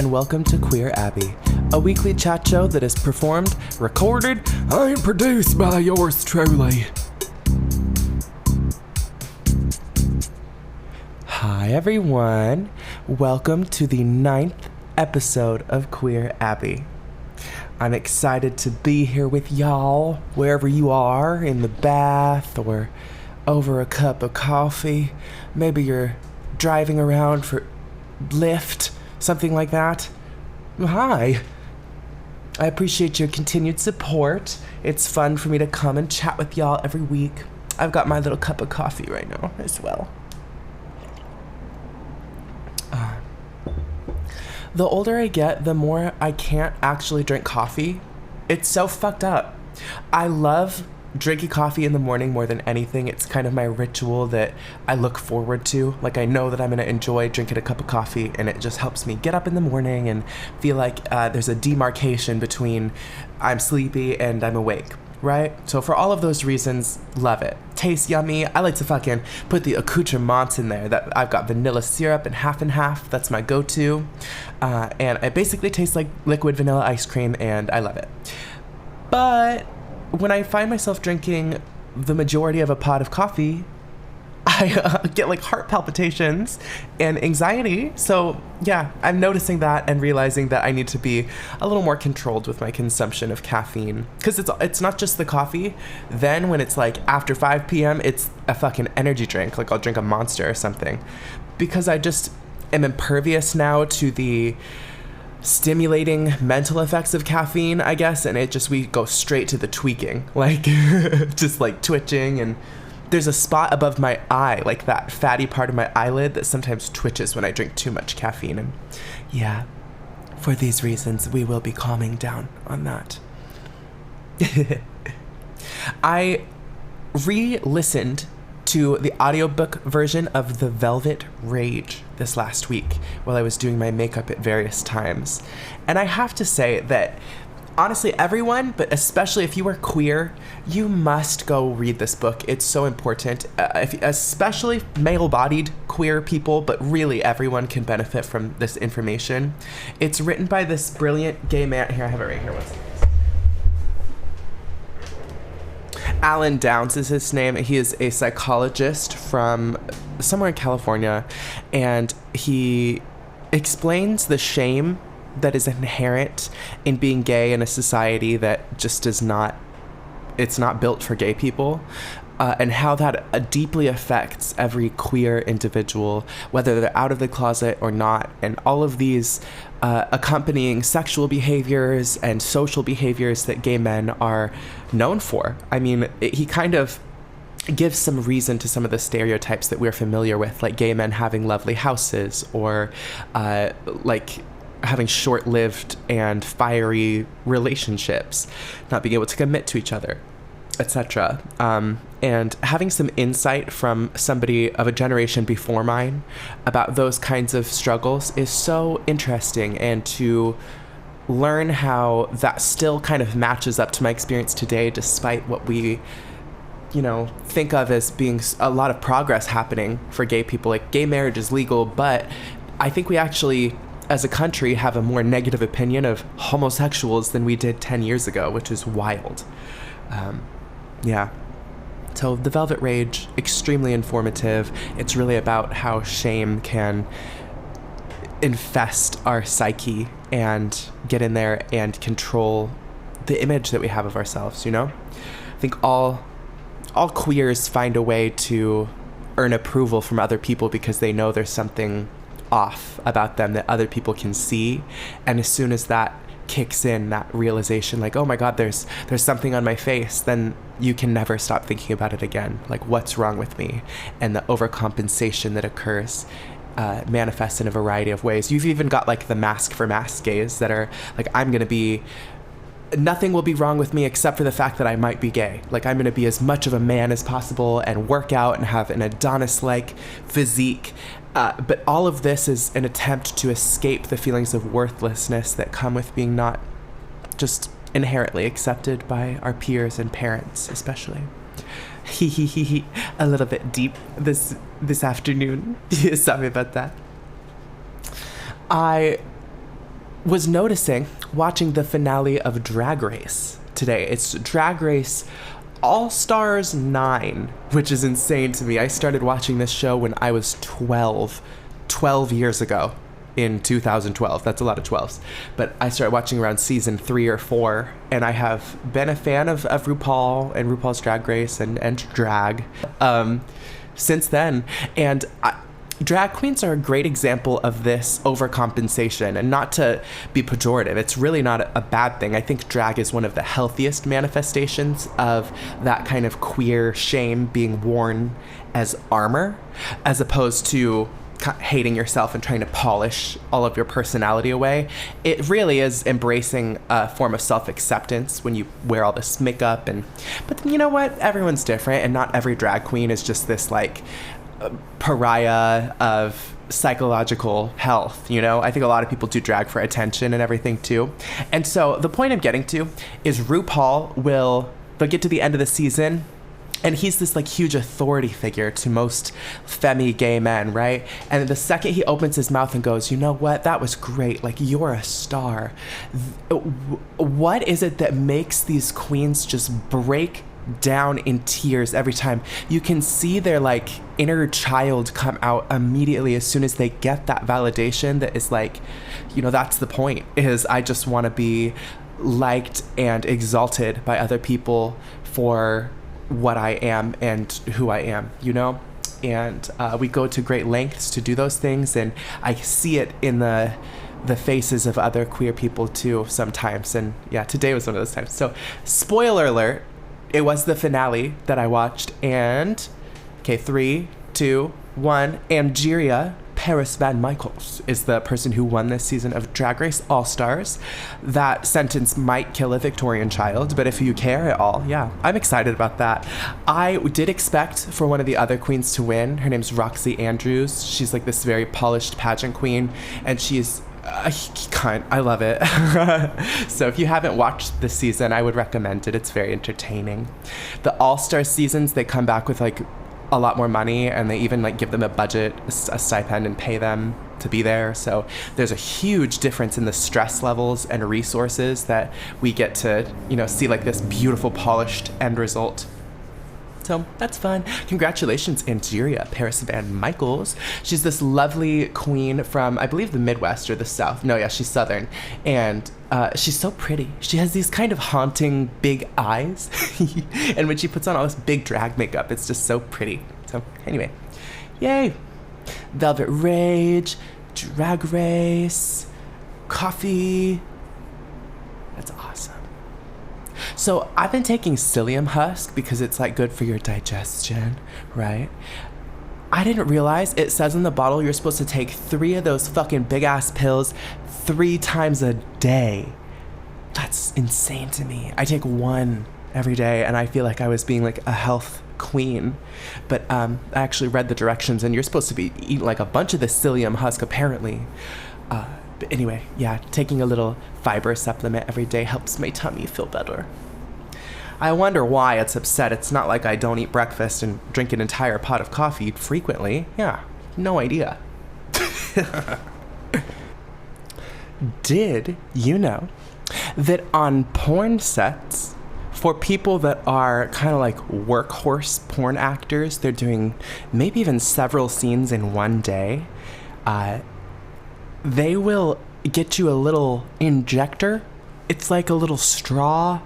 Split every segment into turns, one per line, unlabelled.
and welcome to Queer Abbey, a weekly chat show that is performed, recorded, and produced by yours truly. Hi everyone, welcome to the 9th episode of Queer Abbey. I'm excited to be here with y'all, wherever you are, in the bath or over a cup of coffee. Maybe you're driving around for Lyft, something like that. Hi. I appreciate your continued support. It's fun for me to come and chat with y'all every week. I've got my little cup of coffee right now as well. The older I get, the more I can't actually drink coffee. It's so fucked up. I love drinking coffee in the morning more than anything. It's kind of my ritual that I look forward to. Like, I know that I'm going to enjoy drinking a cup of coffee, and it just helps me get up in the morning and feel like there's a demarcation between I'm sleepy and I'm awake, right? So for all of those reasons, love it. Tastes yummy. I like to fucking put the accoutrements in there. That I've got vanilla syrup and half. That's my go-to. And it basically tastes like liquid vanilla ice cream, and I love it. But when I find myself drinking the majority of a pot of coffee, I get like heart palpitations and anxiety. So yeah, I'm noticing that and realizing that I need to be a little more controlled with my consumption of caffeine. Because it's not just the coffee. Then when it's like after 5 p.m., it's a fucking energy drink. Like I'll drink a Monster or something. Because I just am impervious now to the stimulating mental effects of caffeine, I guess. And we go straight to the tweaking. Like just like twitching, and there's a spot above my eye, like that fatty part of my eyelid that sometimes twitches when I drink too much caffeine. And yeah, for these reasons, we will be calming down on that. I re-listened to the audiobook version of The Velvet Rage this last week while I was doing my makeup at various times. And I have to say that honestly, everyone, but especially if you are queer, you must go read this book. It's so important, especially male-bodied queer people, but really everyone can benefit from this information. It's written by this brilliant gay man. Here, I have it right here. One second. Alan Downs is his name. He is a psychologist from somewhere in California, and he explains the shame that is inherent in being gay in a society that just it's not built for gay people, and how that deeply affects every queer individual, whether they're out of the closet or not, and all of these accompanying sexual behaviors and social behaviors that gay men are known for. I mean, he kind of gives some reason to some of the stereotypes that we're familiar with, like gay men having lovely houses, or like having short-lived and fiery relationships, not being able to commit to each other, etc. And having some insight from somebody of a generation before mine about those kinds of struggles is so interesting, and to learn how that still kind of matches up to my experience today, despite what we think of as being a lot of progress happening for gay people. Like, gay marriage is legal, but I think we actually, as a country, have a more negative opinion of homosexuals than we did 10 years ago, which is wild. Yeah. So The Velvet Rage, extremely informative. It's really about how shame can infest our psyche and get in there and control the image that we have of ourselves, I think all queers find a way to earn approval from other people because they know there's something off about them that other people can see. And as soon as that kicks in, that realization, like, oh my god, there's something on my face, then you can never stop thinking about it again. Like, what's wrong with me? And the overcompensation that occurs manifests in a variety of ways. You've even got like the mask for mask gays that are like, nothing will be wrong with me except for the fact that I might be gay. Like, I'm going to be as much of a man as possible and work out and have an Adonis-like physique. But all of this is an attempt to escape the feelings of worthlessness that come with being not just inherently accepted by our peers and parents, especially. A little bit deep this afternoon. Sorry about that. I was noticing watching the finale of Drag Race today. It's Drag Race All Stars 9, which is insane to me. I started watching this show when I was 12 years ago in 2012. That's a lot of 12s. But I started watching around season 3 or 4, and I have been a fan of RuPaul and RuPaul's Drag Race and drag since then. And drag queens are a great example of this overcompensation, and not to be pejorative, it's really not a bad thing. I think drag is one of the healthiest manifestations of that kind of queer shame being worn as armor, as opposed to hating yourself and trying to polish all of your personality away. It really is embracing a form of self-acceptance when you wear all this makeup. But you know what? Everyone's different, and not every drag queen is just this like pariah of psychological health, you know? I think a lot of people do drag for attention and everything too. And so the point I'm getting to is they'll get to the end of the season, and he's this like huge authority figure to most femme gay men, right? And the second he opens his mouth and goes, you know what, that was great, like, you're a star. What is it that makes these queens just break down in tears every time? You can see their like inner child come out immediately as soon as they get that validation that is like, you know, that's the point, is I just want to be liked and exalted by other people for what I am and who I am, you know? And we go to great lengths to do those things, and I see it in the faces of other queer people too sometimes. And yeah, today was one of those times. So spoiler alert, it was the finale that I watched, and okay, 3, 2, 1, Angeria Paris Van Michaels is the person who won this season of Drag Race All Stars. That sentence might kill a Victorian child, but if you care at all, yeah, I'm excited about that. I did expect for one of the other queens to win. Her name's Roxy Andrews. She's like this very polished pageant queen, and she's a cunt. I love it. So if you haven't watched this season, I would recommend it. It's very entertaining. The All-Star seasons, they come back with like a lot more money, and they even like give them a budget, a stipend, and pay them to be there. So there's a huge difference in the stress levels and resources that we get to, you know, see like this beautiful polished end result. So that's fun. Congratulations, Angeria Paris Van Michaels. She's this lovely queen from, I believe, the Midwest or the South. No, yeah, she's Southern. And she's so pretty. She has these kind of haunting big eyes. And when she puts on all this big drag makeup, it's just so pretty. So anyway, yay. Velvet Rage, Drag Race, coffee. That's awesome. So I've been taking psyllium husk because it's like good for your digestion, right? I didn't realize it says in the bottle you're supposed to take 3 of those fucking big ass pills 3 times a day. That's insane to me. I take 1 every day, and I feel like I was being like a health queen. But I actually read the directions, and you're supposed to be eating like a bunch of the psyllium husk apparently. But anyway, yeah, taking a little fiber supplement every day helps my tummy feel better. I wonder why it's upset. It's not like I don't eat breakfast and drink an entire pot of coffee frequently. Yeah, no idea. Did you know that on porn sets, for people that are kind of like workhorse porn actors, they're doing maybe even several scenes in one day, they will get you a little injector. It's like a little straw,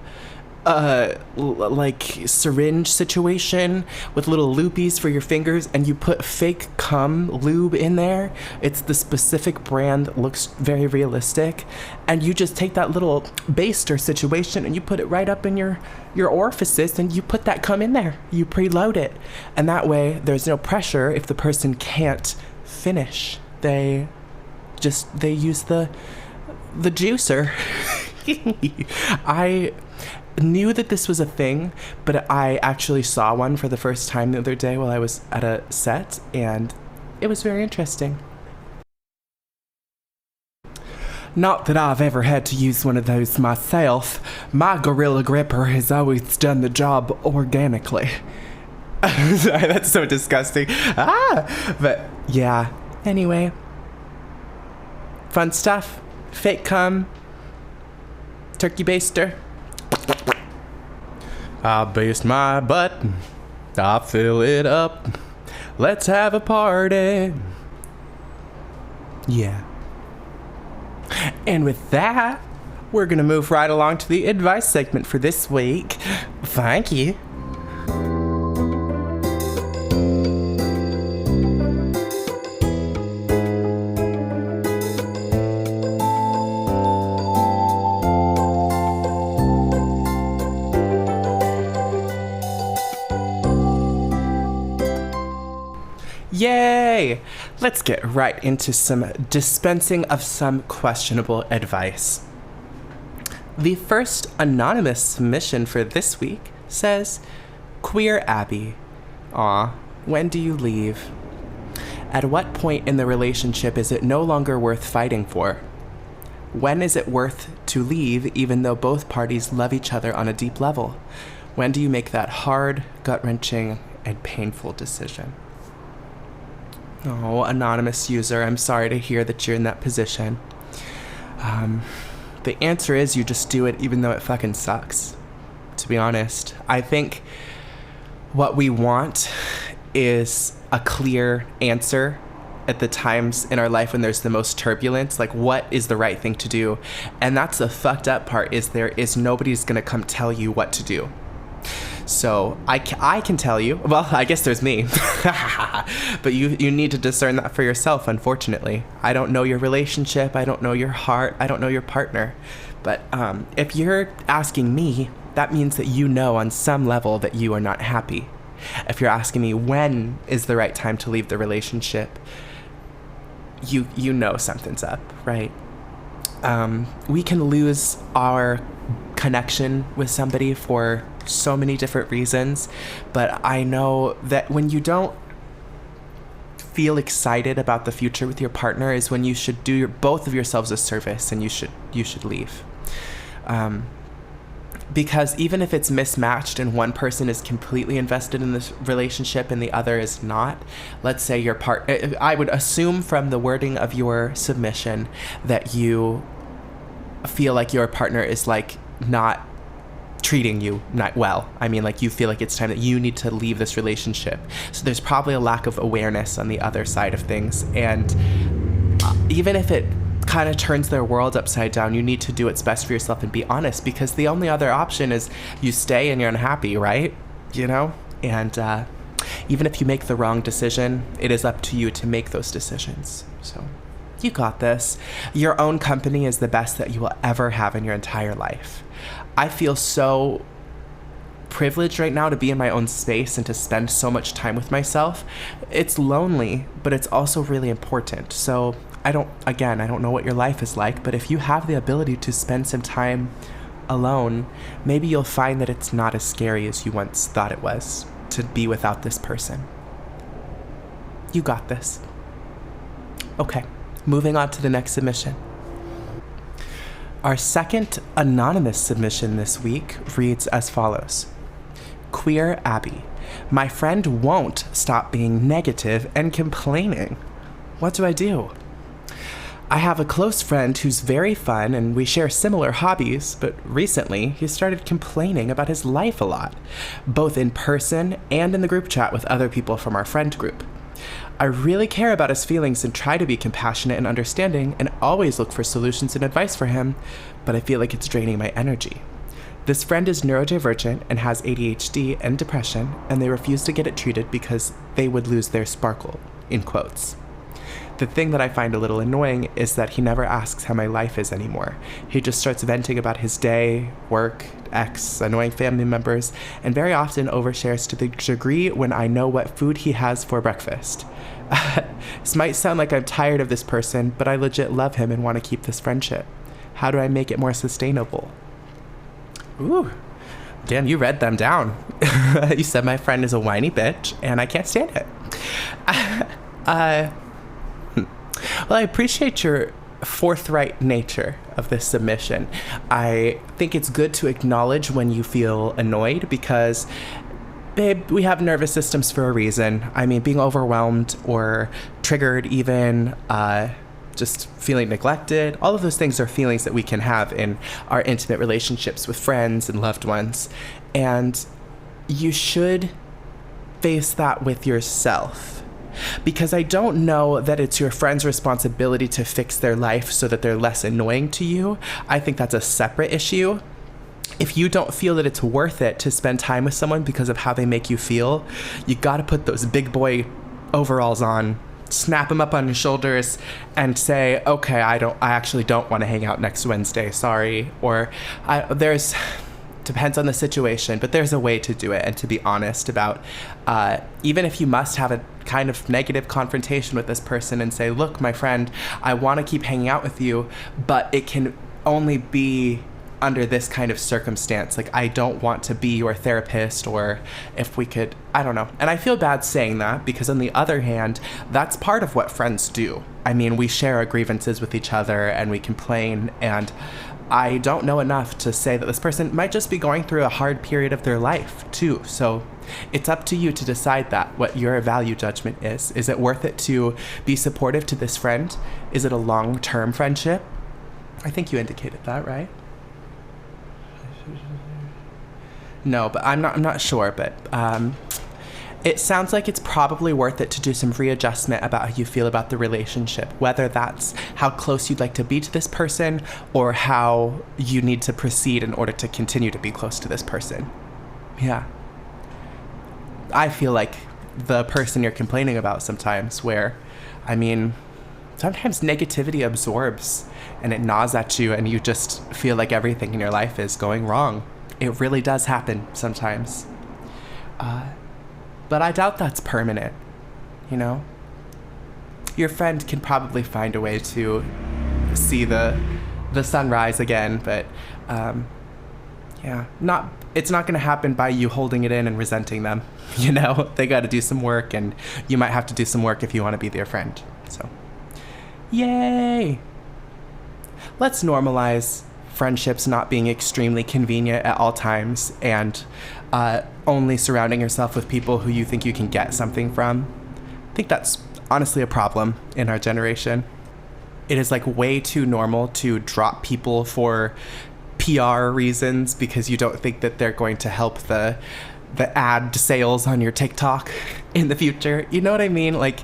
like syringe situation with little loopies for your fingers, and you put fake cum lube in there. It's the specific brand that looks very realistic, and you just take that little baster situation and you put it right up in your orifices, and you put that cum in there. You preload it, and that way there's no pressure if the person can't finish. They use the juicer. I knew that this was a thing, but I actually saw one for the first time the other day while I was at a set, and it was very interesting. Not that I've ever had to use one of those myself. My Gorilla Gripper has always done the job organically. That's so disgusting. But yeah, anyway. Fun stuff. Fake cum. Turkey baster. I'll baste my butt. I'll fill it up. Let's have a party. Yeah. And with that, we're going to move right along to the advice segment for this week. Thank you. Yay! Let's get right into some dispensing of some questionable advice. The first anonymous submission for this week says, Queer Abbey. Aw, when do you leave? At what point in the relationship is it no longer worth fighting for? When is it worth to leave even though both parties love each other on a deep level? When do you make that hard, gut-wrenching, and painful decision? Oh, anonymous user, I'm sorry to hear that you're in that position. The answer is you just do it even though it fucking sucks, to be honest. I think what we want is a clear answer at the times in our life when there's the most turbulence, like what is the right thing to do. And that's the fucked up part, is there is nobody's gonna come tell you what to do. So I can tell you, well, I guess there's me, but you need to discern that for yourself, unfortunately. I don't know your relationship, I don't know your heart, I don't know your partner. But if you're asking me, that means that you know on some level that you are not happy. If you're asking me when is the right time to leave the relationship, you know something's up, right? We can lose our connection with somebody for so many different reasons, but I know that when you don't feel excited about the future with your partner is when you should do both of yourselves a service, and you should leave. Because even if it's mismatched and one person is completely invested in this relationship and the other is not, let's say your I would assume from the wording of your submission that you feel like your partner is like not treating you not well. I mean, like, you feel like it's time that you need to leave this relationship. So there's probably a lack of awareness on the other side of things. And even if it kind of turns their world upside down, you need to do what's best for yourself and be honest, because the only other option is you stay and you're unhappy, right? You know? And even if you make the wrong decision, it is up to you to make those decisions. So you got this. Your own company is the best that you will ever have in your entire life. I feel so privileged right now to be in my own space and to spend so much time with myself. It's lonely, but it's also really important. So I don't know what your life is like, but if you have the ability to spend some time alone, maybe you'll find that it's not as scary as you once thought it was to be without this person. You got this. Okay, moving on to the next submission. Our second anonymous submission this week reads as follows. Queer Abbey. My friend won't stop being negative and complaining. What do I do? I have a close friend who's very fun and we share similar hobbies, but recently he started complaining about his life a lot, both in person and in the group chat with other people from our friend group. I really care about his feelings and try to be compassionate and understanding and always look for solutions and advice for him, but I feel like it's draining my energy. This friend is neurodivergent and has ADHD and depression, and they refuse to get it treated because they would lose their sparkle, in quotes. The thing that I find a little annoying is that he never asks how my life is anymore. He just starts venting about his day, work, ex, annoying family members, and very often overshares to the degree when I know what food he has for breakfast. This might sound like I'm tired of this person, but I legit love him and want to keep this friendship. How do I make it more sustainable? Ooh, damn, you read them down. You said my friend is a whiny bitch, and I can't stand it. Well, I appreciate your forthright nature of this submission. I think it's good to acknowledge when you feel annoyed because, babe, we have nervous systems for a reason. I mean, being overwhelmed or triggered even just feeling neglected. All of those things are feelings that we can have in our intimate relationships with friends and loved ones. And you should face that with yourself. Because I don't know that it's your friend's responsibility to fix their life so that they're less annoying to you. I think that's a separate issue. If you don't feel that it's worth it to spend time with someone because of how they make you feel, you gotta put those big boy overalls on, snap them up on your shoulders, and say, okay, I actually don't want to hang out next Wednesday, sorry. Or depends on the situation, but there's a way to do it, and to be honest about, even if you must have a kind of negative confrontation with this person and say, look, my friend, I want to keep hanging out with you, but it can only be under this kind of circumstance. Like, I don't want to be your therapist, or if we could, I don't know. And I feel bad saying that, because on the other hand, that's part of what friends do. I mean, we share our grievances with each other and we complain, and I don't know enough to say that this person might just be going through a hard period of their life too. So it's up to you to decide that, what your value judgment is. Is it worth it to be supportive to this friend? Is it a long-term friendship? I think you indicated that, right? No, but I'm not sure, but it sounds like it's probably worth it to do some readjustment about how you feel about the relationship, whether that's how close you'd like to be to this person or how you need to proceed in order to continue to be close to this person. Yeah. I feel like the person you're complaining about sometimes, where, I mean, sometimes negativity absorbs and it gnaws at you and you just feel like everything in your life is going wrong. It really does happen sometimes. But I doubt that's permanent, you know? Your friend can probably find a way to see the sunrise again, but yeah, it's not gonna happen by you holding it in and resenting them, you know? They gotta do some work, and you might have to do some work if you wanna be their friend, so. Yay! Let's normalize friendships not being extremely convenient at all times, and only surrounding yourself with people who you think you can get something from. I think that's honestly a problem in our generation. It is like way too normal to drop people for PR reasons because you don't think that they're going to help the ad sales on your TikTok in the future. You know what I mean? Like,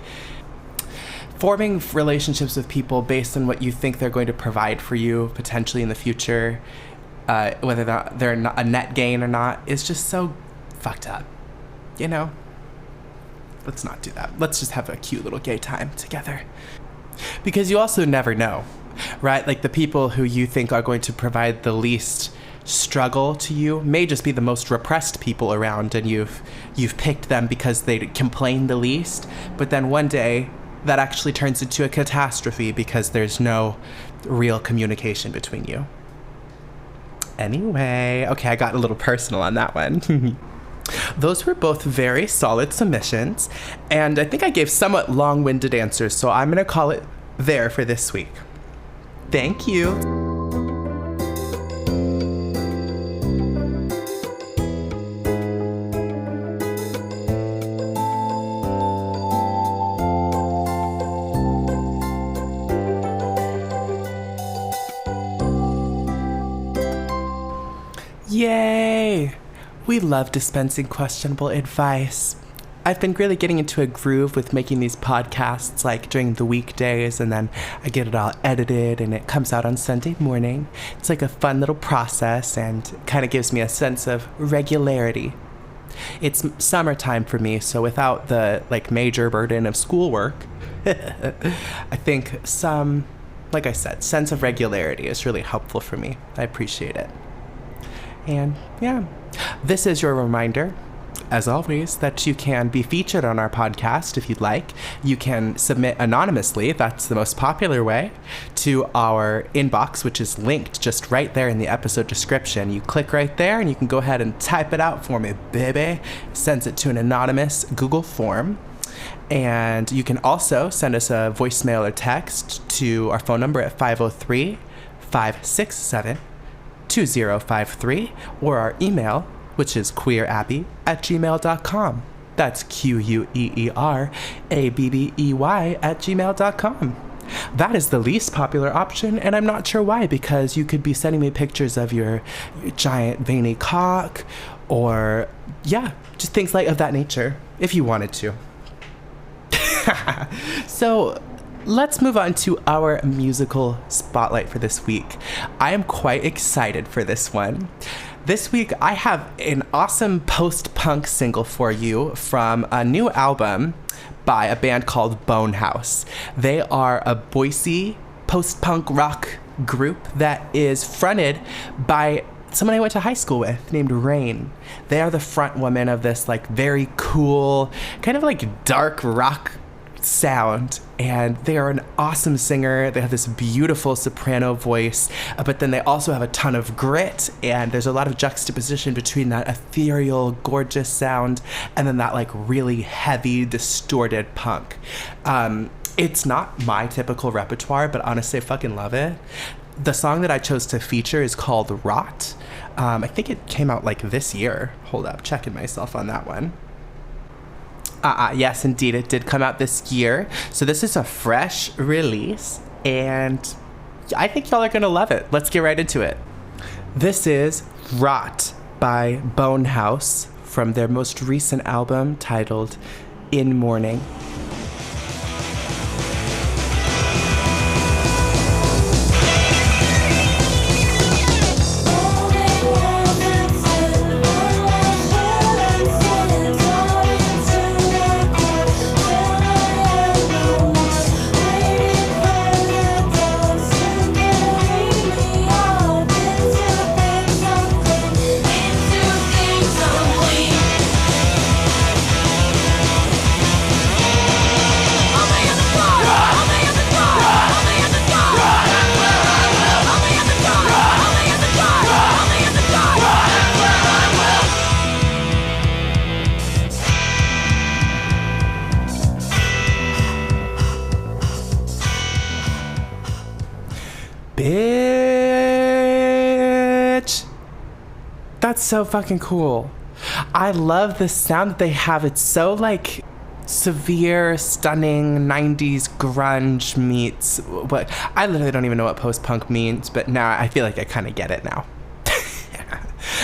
forming relationships with people based on what you think they're going to provide for you potentially in the future, whether they're a net gain or not, is just so fucked up, you know? Let's not do that. Let's just have a cute little gay time together. Because you also never know, right? Like, the people who you think are going to provide the least struggle to you may just be the most repressed people around, and you've picked them because they complain the least, but then one day that actually turns into a catastrophe because there's no real communication between you. Anyway, okay, I got a little personal on that one. Those were both very solid submissions, and I think I gave somewhat long-winded answers, so I'm gonna call it there for this week. Thank you. Yay! We love dispensing questionable advice. I've been really getting into a groove with making these podcasts, like during the weekdays, and then I get it all edited and it comes out on Sunday morning. It's like a fun little process and kind of gives me a sense of regularity. It's summertime for me, so without the major burden of schoolwork, I think some, like I said, sense of regularity is really helpful for me. I appreciate it. And yeah, this is your reminder, as always, that you can be featured on our podcast if you'd like. You can submit anonymously, that's the most popular way, to our inbox, which is linked just right there in the episode description. You click right there and you can go ahead and type it out for me, baby. Sends it to an anonymous Google form. And you can also send us a voicemail or text to our phone number at 503-567-2053, or our email, which is queerabbey@gmail.com. That's QueerAbbey@gmail.com. That is the least popular option, and I'm not sure why, because you could be sending me pictures of your giant veiny cock, or, yeah, just things like of that nature, if you wanted to. So, let's move on to our musical spotlight for this week. I am quite excited for this one. This week, I have an awesome post-punk single for you from a new album by a band called Bone Haus. They are a Boise post-punk rock group that is fronted by someone I went to high school with named Rain. They are the front woman of this like very cool, kind of like dark rock sound, and they are an awesome singer. They have this beautiful soprano voice, but then they also have a ton of grit, and there's a lot of juxtaposition between that ethereal, gorgeous sound and then that like really heavy, distorted punk. It's not my typical repertoire, but honestly, I fucking love it. The song that I chose to feature is called Rot. I think it came out like this year. Hold up, checking myself on that one. Yes, indeed, it did come out this year. So this is a fresh release, and I think y'all are gonna love it. Let's get right into it. This is Rot by Bone Haus from their most recent album titled In Mourning. Bitch! That's so fucking cool. I love the sound that they have. It's so like severe, stunning 90s grunge meets what I literally don't even know what post-punk means, but now I feel like I kind of get it now.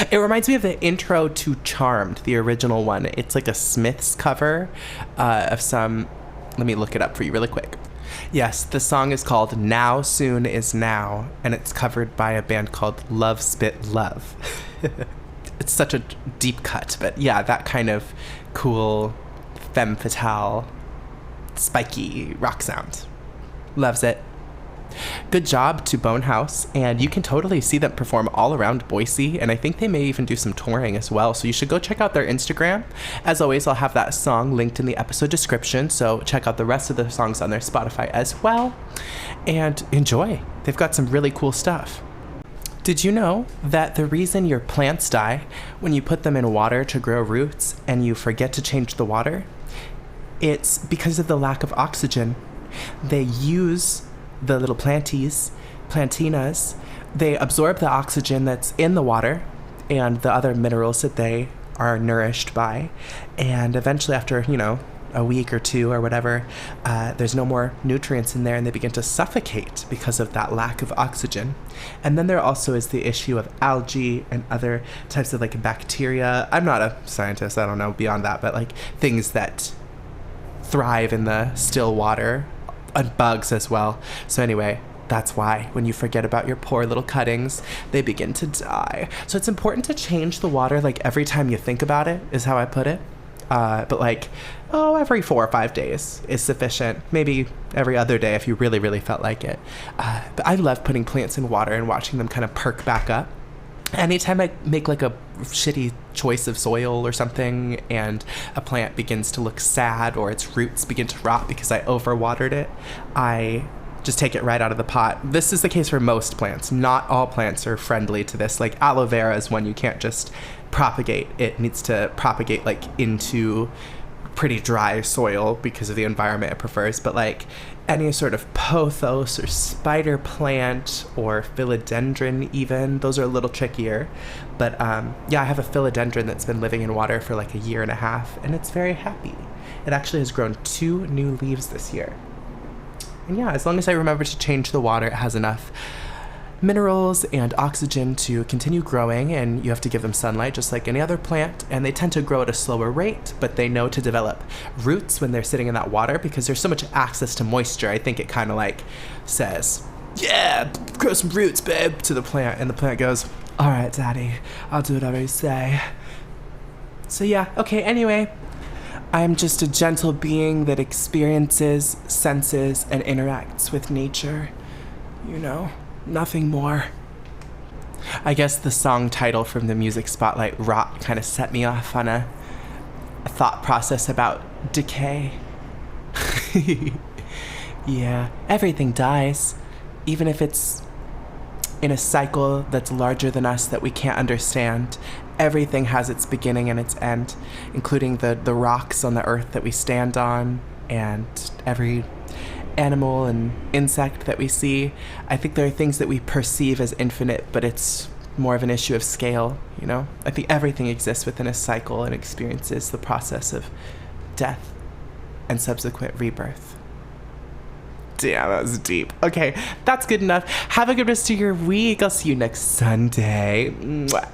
It reminds me of the intro to Charmed, the original one. It's like a Smiths cover of some... Let me look it up for you really quick. Yes, the song is called Now Soon Is Now, and it's covered by a band called Love Spit Love. It's such a deep cut, but yeah, that kind of cool, femme fatale, spiky rock sound. Loves it. Good job to Bone Haus, and you can totally see them perform all around Boise, and I think they may even do some touring as well, so you should go check out their Instagram. As always, I'll have that song linked in the episode description, so check out the rest of the songs on their Spotify as well, and enjoy. They've got some really cool stuff. Did you know that the reason your plants die when you put them in water to grow roots and you forget to change the water? It's because of the lack of oxygen. They use the little plantinas, they absorb the oxygen that's in the water and the other minerals that they are nourished by. And eventually after, a week or two or whatever, there's no more nutrients in there and they begin to suffocate because of that lack of oxygen. And then there also is the issue of algae and other types of like bacteria. I'm not a scientist, I don't know beyond that, but like things that thrive in the still water, and bugs as well. So anyway, that's why when you forget about your poor little cuttings, they begin to die. So it's important to change the water like every time you think about it, is how I put it. But like, every 4 or 5 days is sufficient. Maybe every other day if you really, really felt like it. But I love putting plants in water and watching them kind of perk back up. Anytime I make like a shitty choice of soil or something and a plant begins to look sad or its roots begin to rot because I overwatered it, I just take it right out of the pot. This is the case for most plants. Not all plants are friendly to this. Like aloe vera is one you can't just propagate. It needs to propagate like into pretty dry soil because of the environment it prefers. But like any sort of pothos or spider plant or philodendron even, those are a little trickier. But yeah, I have a philodendron that's been living in water for like 1.5 years and it's very happy. It actually has grown 2 new leaves this year. And yeah, as long as I remember to change the water, it has enough minerals and oxygen to continue growing, and you have to give them sunlight just like any other plant, and they tend to grow at a slower rate, but they know to develop roots when they're sitting in that water because there's so much access to moisture. I think it kind of like says, yeah, grow some roots, babe, to the plant, and the plant goes, all right, daddy, I'll do whatever you say. So yeah, okay, anyway, I'm just a gentle being that experiences, senses, and interacts with nature, you know. Nothing more. I guess the song title from the Music Spotlight Rot kind of set me off on a thought process about decay. Yeah, everything dies, even if it's in a cycle that's larger than us that we can't understand. Everything has its beginning and its end, including the rocks on the earth that we stand on, and every animal and insect that we see. I think there are things that we perceive as infinite, but it's more of an issue of scale, you know? I think everything exists within a cycle and experiences the process of death and subsequent rebirth. Damn, that was deep. Okay, that's good enough. Have a good rest of your week. I'll see you next Sunday. Mwah.